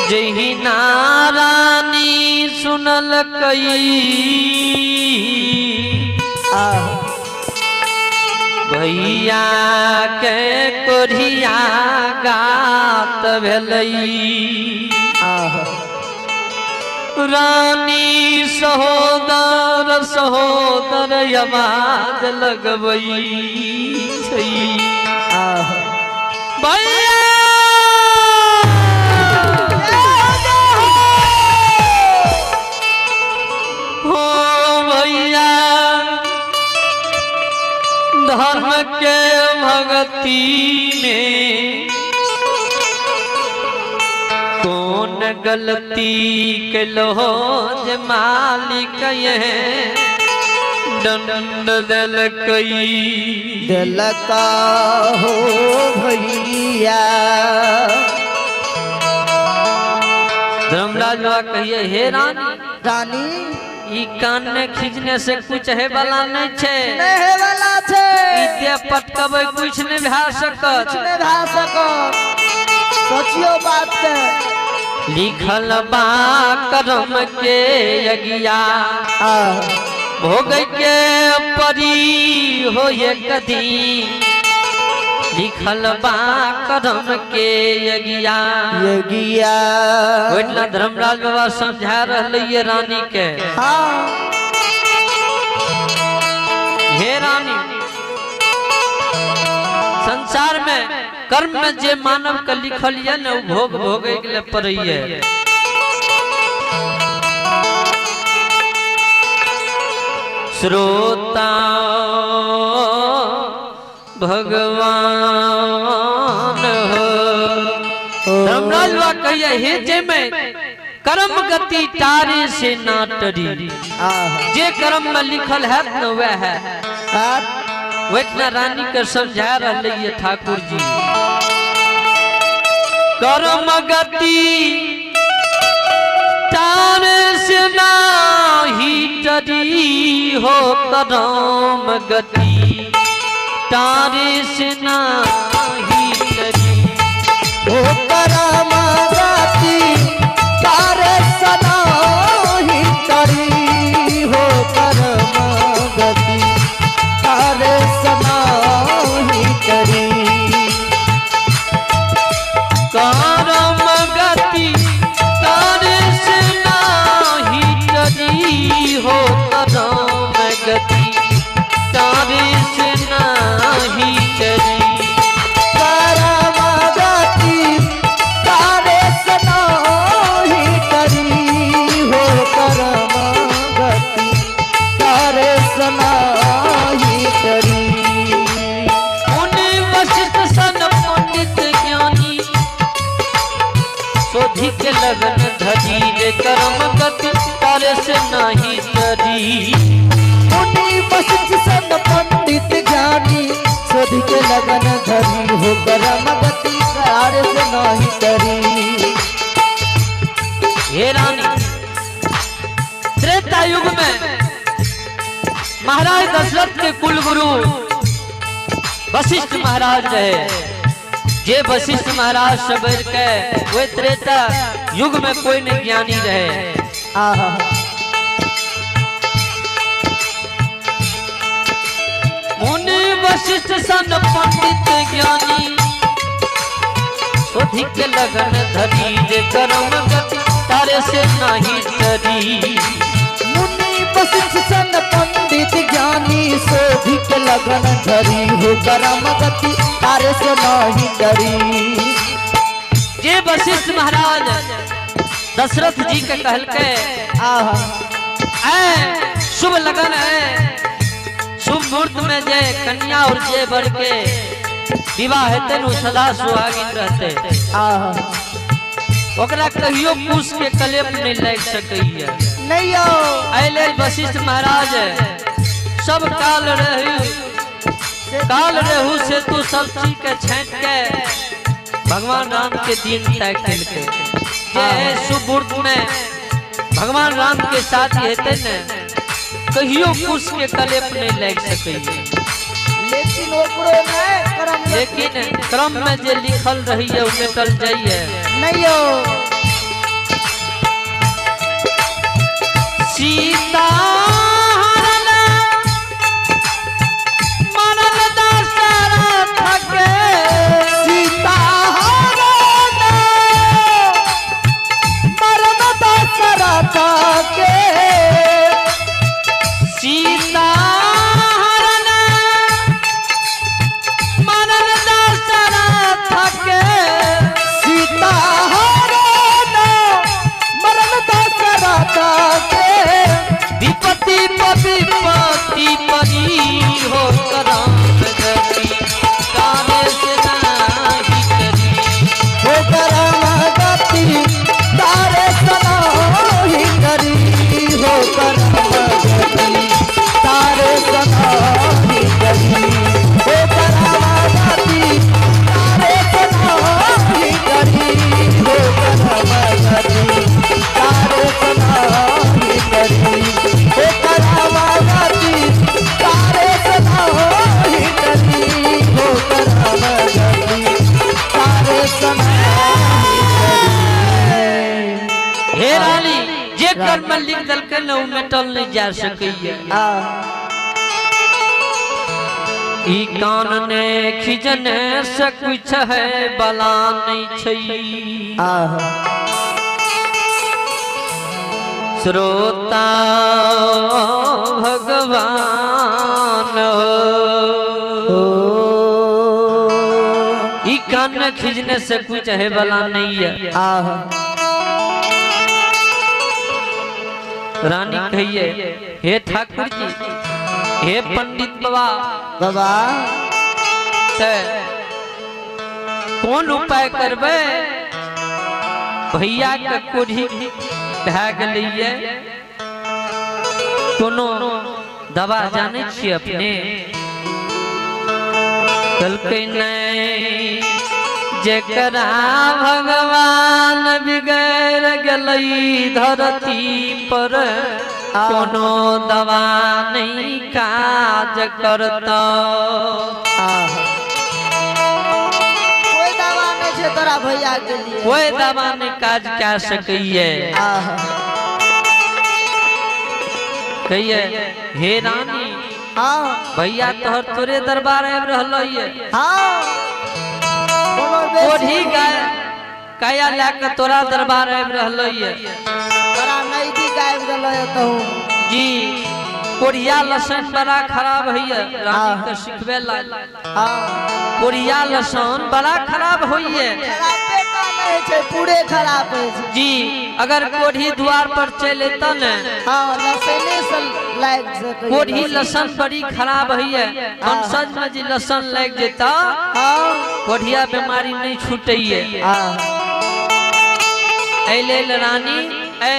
जही नारानी सुनल कई भैया के कोरिया गात भेलई रानी सहोदर सहोदर आवाज लगबई भैया हो भैया धर्म के भक्ति में कौन गलती के लो जे मालिक ये दंड दिलका हो भैया। धर्मराज बाबा कहिए हे रानी रानी ई कान में खींचने से कुछ है वाला नहीं छे नहीं वाला छे इते पटकबै कुछ नहीं भा सकत नहीं भा सकत सोचियो बात के लिखल बा करम के यज्ञा भोग के परी हो कदी लिखल बा करम के यज्ञा ओइला धर्मराज बाबा समझा रहले रानी के हे रानी संसार में कर्म में जे मानव का लिखल है न भोग भोगे के लिए पड़िए श्रोता भगवान हो धर्मराज बाबा कहिए हे जे में कर्म गति तारे से ना टरी जे कर्म में लिखल है न वह है वैतना रानी के समझा रहे ठाकुर जी कर्म गति तारे से नाही टरी हो कर्म गति तारे से नाही टरी हो कर्म गति तारे से नाही टरी हो कर्म गति तारे समाही करी कर्म गति तारे से नाही टरी हो कर्म गति तारे से नाही टरी कर्म गति तारे से नाही करी हो कर्म गति तारे से नाही करी। मुनि वशिष्ठ सन पंडित ज्ञानी सोधी के लगन धरी रे कर्म गति तारे से नहीं टरी मुनि वशिष्ठ सन पंडित ज्ञानी सोधी के लगन धरी हो कर्म गति तारे से नहीं करी। हे रानी त्रेता युग में महाराज दशरथ के कुल गुरु वशिष्ठ महाराज रहे जे वशिष्ठ महाराज सबेर के वे त्रेता युग में कोई नहीं ज्ञानी रहे मुनि वशिष्ठ सन पंडित ज्ञानी सोधी के लगन धरी रे कर्म गति तारे से नहीं टरी मुनि वशिष्ठ सन पंडित ज्ञानी सोधी के लगन धरी हो कर्म गति तारे से नहीं डरी। जे वशिष्ठ महाराज दशरथ जी के कहल के शुभ लगन है शुभ मुहूर्त में जे कन्या और जे वर के विवाह हेते नु सदा सुहागिन रहते ओकरा कहियो पूछ के कलेप नहीं लग सकैया नहीं हो अइले वशिष्ठ महाराज सब काल रहू से तू सब चीज के छांट के भगवान राम के दिन तय के जे शुभ मुहूर्त में भगवान राम के साथ हेते न कहियो कुछ के कलेप नहीं लग सकैया लेकिन क्रम में जे लिखल रही है उमे टल जाइए नहीं हो सीता हरण मरल दशरथ के सीता हरण मरल दशरथ के सीता हरण मरल दशरथ के सीता हरण मरल दशरथ के विपत्ति विपत्ति परी हो करम गति काले से नाही करी हो करम गति तारे सनाही करी हो करम गति तारे सनाही करी हो करम गति तारे सनाही करी हो करम गति तारे सनाही करी हो करम गति तारे सनाही करी हो करम गति तारे सनाही करी। हे रानी जे कर्म लिख दल के न मेटल नहीं जा सकैया ई कान ने खिजने से कुछ है बला नहीं छई श्रोता भगवान ई कान ने खिजने से कुछ है बला नहीं है रानी कहिए हे ठाकुर जी हे पंडित बाबा बाबा ते कौन उपाय करबे भैया के कोढ़ी भए गेलिए कोनो दवा जाने छी अपने कलकै नहीं जेकरा भगवान बिगड़ गलई धरती पर कोनो दवा नहीं काज करता कोई दवा नहीं छै तोरा भैया के लिए कोई दवा नहीं काज कर सकइए कहिए हे रानी हाँ भैया तोहर तोरे दरबार आबि रहल है हाँ कोढ़ी काया लेके तोरा दरबार आबि रहल है तोरा नजदीक आबि गेलो कहूँ जी कोढ़िया लसन बड़ा खराब है रानी के सिखबे ला कोढ़िया लसन बड़ा खराब होइए पूरे खराब है जी अगर कोढ़ी द्वार पर चले त न कोढ़ी लसन बड़ी खराब है सच में जी लसन लग जेता कोढ़िया बीमारी नहीं छूटइए ऐ लेल रानी ऐ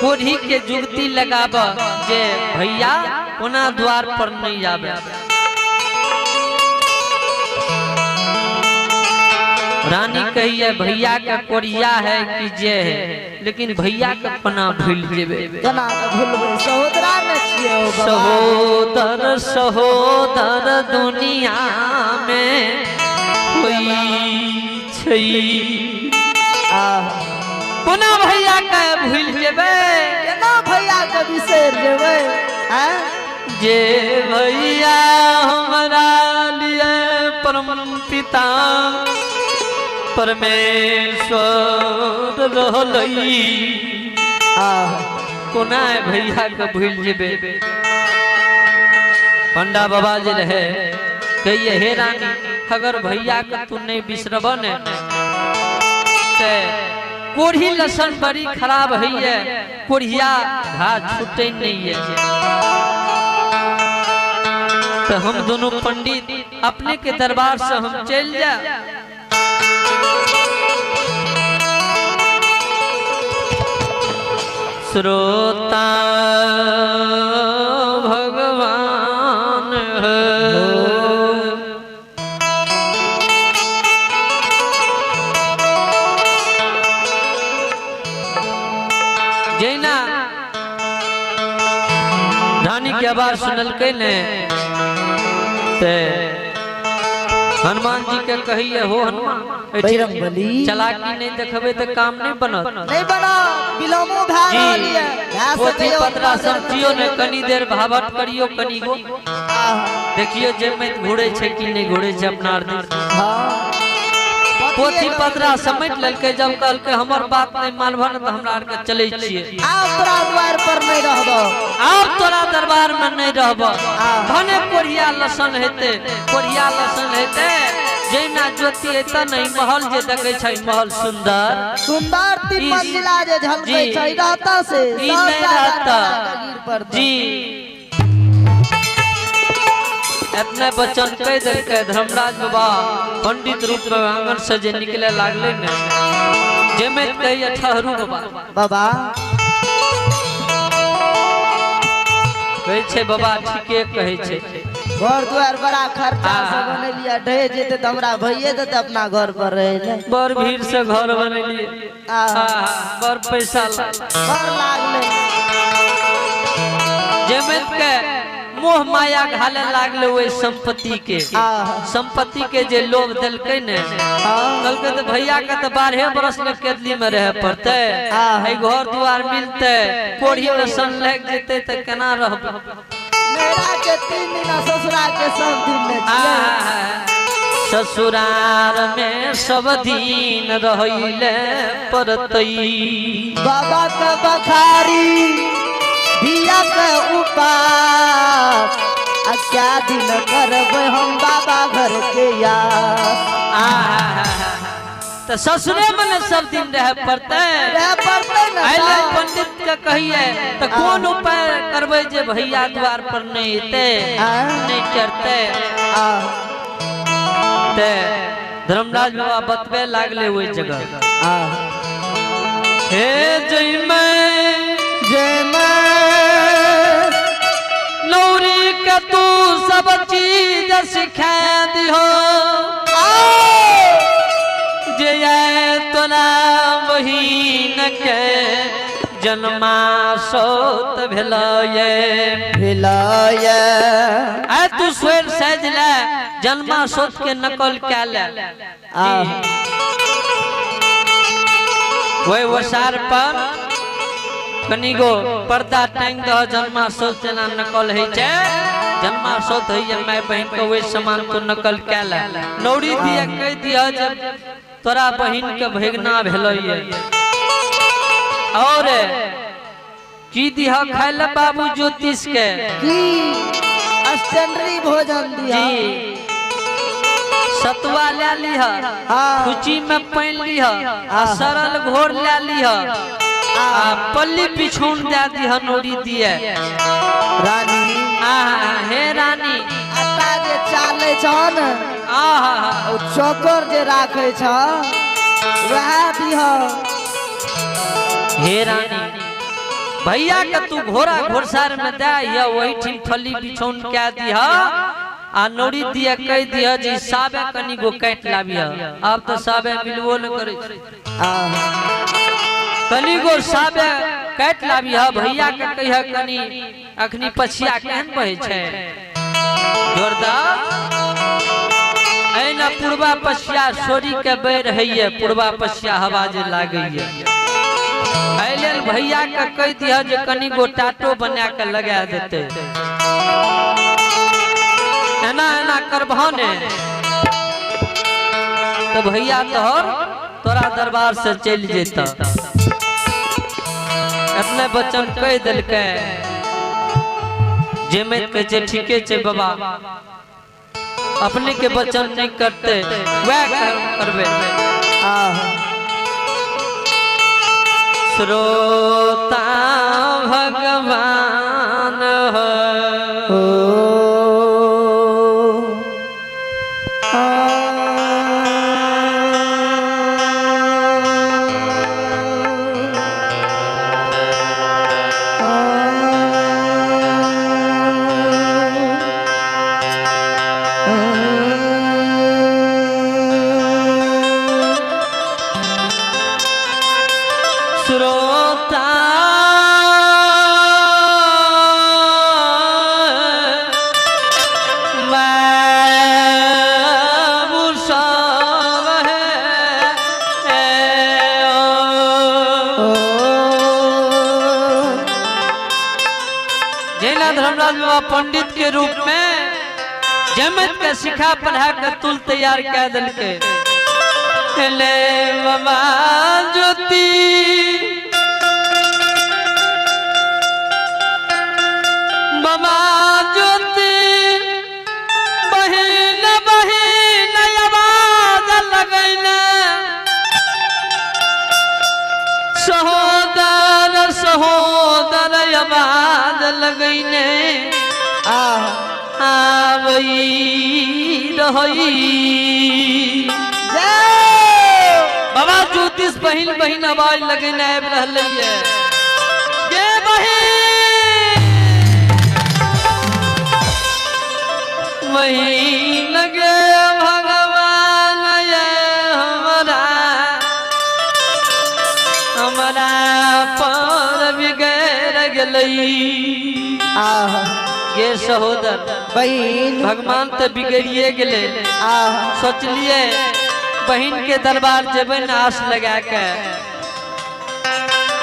कोढ़ी के जुगती लगाब जे भैया ओना द्वार पर नहीं आवे रानी कहिए भैया का कोढ़िया है कि जे है लेकिन भैया का पना भूल जेबे केना भूलबै सहोदरा न छियै सहोदर सहोदर दुनिया में कोई छै पुनः भैया के भूल जेबे केना भैया के बिसर जेबै हैं जे भैया हमरा लिए परम पिता परमेश्वर रहलई कोना भैया के भूल जेबे पंडा बाबा जी रहे कहिए हे रानी अगर भैया के तू नहीं बिसरब न ते कोढ़ी लसन बड़ी खराब है कोढ़िया घा छूटे नहीं है तो हम दोनों पंडित अपने के दरबार से हम चल जा श्रोता भगवान जैना रानी की आवाज सुनल के ने हनुमान जी के कहिए हो हनुमान बजरंगबली चलाकी नहीं देखबे तो काम नहीं बनत। नहीं बना बिलोमो भाग रहली है पोथी पत्रा सब्जियों ने कनी देर भावट करियो कनी गो देखियो जे में घोड़े छे कि नहीं घोड़े छे अपना आर दिन। हां पोथी पत्रा समेट ललके जब कल के हमर बात नहीं मानबन त हमरा आर के चले छिए। आप तोरा द्वार पर नहीं रहबो आप तोरा दरबार में नहीं रहबो भने कोरिया लसन हेते कोरिया लसन हेते जैना ज्योति एता नहीं महल जे देखे छै महल सुंदर सुंदर तीन मंजिला जे झलकै छै रहता से ई नहीं रहता जी। इतने बच्चन कह देलके धर्मराज बाबा पंडित रूप में आंगन से जे निकले लागले ने जे में कहिए ठहरू बाबा बाबा कहे छे बाबा ठीके कहे छे घर द्वार बड़ा खर्चा से बनेलिया ढह जेते त हमरा भइए देते अपना घर पर रहे ले बड़ भीड़ से घर बनेलिए बड़ पैसा लागले जे में के मोह माया घाले लागले ओए संपत्ति के जे लोभ देलकै ने कहलकै तो भैया के तो 12 बरस में केतली में रहे पड़ते है घर द्वार मिलते कोढ़ी में सन लग जेते तो केना रहबे मेरा के 3 दिन ससुरा के सब दिन में ससुराल में सब दिन रहिले परतई बाबा के बखारी दिया के उपास क्या दिन करबे हम बाबा घर के यार तो ससुरे में सब दिन रह पड़ते ना पंडित के कहिए तो कौन उपाय करबे जे भैया द्वार पर नहीं अते नहीं चढ़ते ते धर्मराज बाबा बतबे लागले ओई जगह हे जय मैं नौरी के तू सब चीज सिखा दिहो जे तोरा बहिन के जन्मा सोत भेलये आ तू स्वर सज ले जन्मा सोत के नकल क्या ले वही वसार पर कनिगो पर्दा टांग दो जन्मा सोत जना नकल है छे जन्मा सोत है मैं बहन के वे समान तो नकल क्या ले नौरी दिया कह दिया जब तोरा बहन के भेगना भेलये और की दिया खाए ले बाबू ज्योतिष के स्टैंडरी भोजन दिया जी सतुआ ले लिह कुची में पानी लिह सरल घोर ले लिह पल्ली पिछून दे दिह नौरी दिए रानी हे रानी आटा जे चाले छ न ओ चोकर जे राखे छ वह दिह हे रानी भैया के तू घोड़ा घोड़सार में दे या वही ठीक फली बिछौन क्या दिह आ नौरी दिया कह दिया जी साबे कनी गो काट लाबिया अब तो साबे मिलबो न करे कनी गो साबे काट लाबिया भैया के कहिया कनी अखनी पछिया केहन बहे छे जोरदार ऐना पूर्वा पछिया सोरी के बह रहिए पूर्वा पछिया हवा जे लागैए ऐलेल भैया के कह दिया जे कनी गो टाटो बना के लगा देते एना एना करबहने तो भैया तोरा दरबार से चल जेता अपने बच्चन कह दिलके जे में के जे ठीके छे बाबा अपने के बच्चन नहीं करते वह करबे श्रोता भगवान हो श्रोता ना धर्मराज बाबा पंडित के रूप में जमत के सिखा पढ़ा के तुल तैयार कर दिल के ले बाबा ज्योति बाबा ज्योति बहिन बहिन आवाज लगैना सहोदर सहोदर आवाज लगैने आवई रही बाबा ज्योतिष बहिन बहिन आवाज लगैने आब रहलै है गे बहिन वही लगे भगवान ये हमारा पर बिगड़ गई ये सहोदर बहन भगवान तो बिगड़िए गए सोचलिए बहन के दरबार जेबे न आस लगा के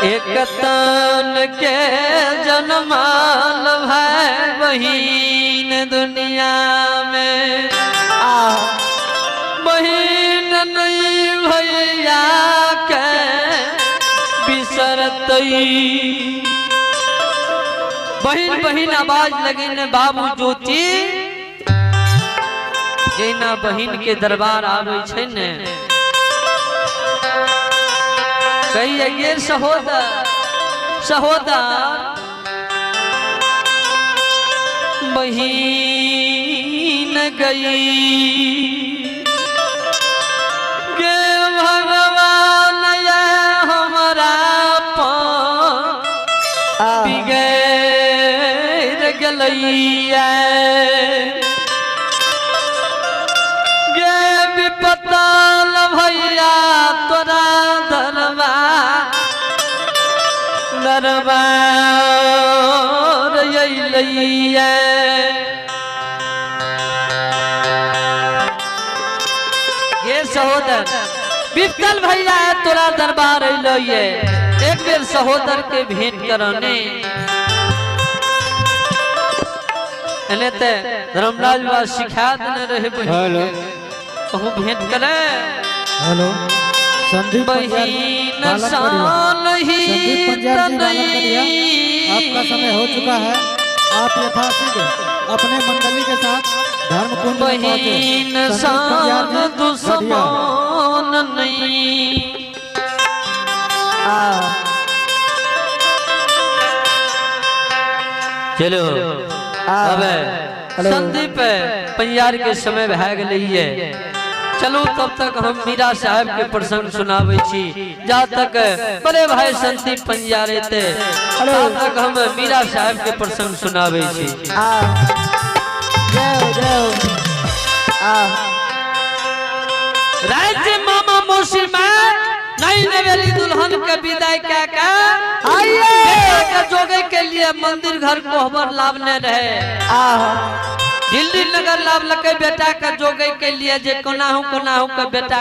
एक तन के जन्माल भाई बहन दुनिया में बहन नहीं भैया के बिसरतई बहिन बहिन आवाज लगे न बाबू ज्योति जैना बहिन के दरबार आवे छै ने कहिए गे सहोदर सहोदर बहिन गई गे भगवान ये हमारा बिगड़ गलैया गे विपताल भैया तोरा दरबार अइलैया गे सहोदर विपताल भैया तोरा दरबार अइलैया एक बेर सहोदर के भेंट करने एने ते धर्मराज बाबा सिखा देने रहे हेलो कहूँ भेंट करे हेलो संदीप बहिन सान ही आपका समय हो चुका है। आप यथाशीघ्र अपने मंडली के साथ धर्म कुंज में पहुंचे। बहिन सान दुश्मन नहीं चलो अब संदीप पंजार के समय भए गई चलो तब तक हम मीरा साहब के प्रसंग सुनावे छी जा तक बड़े भाई संदीप पंजारे थे तब तक हम मीरा साहब के प्रसंग सुनावे छी राज्य मामा मौसी में नई नवेली दुल्हन के विदाई क्या का आइए जोगे के लिए मंदिर घर कोहबर लाभने रहे दिल्ली नगर लाभ लगे बेटा का जोगे के लिए जे कोनाहू के बेटा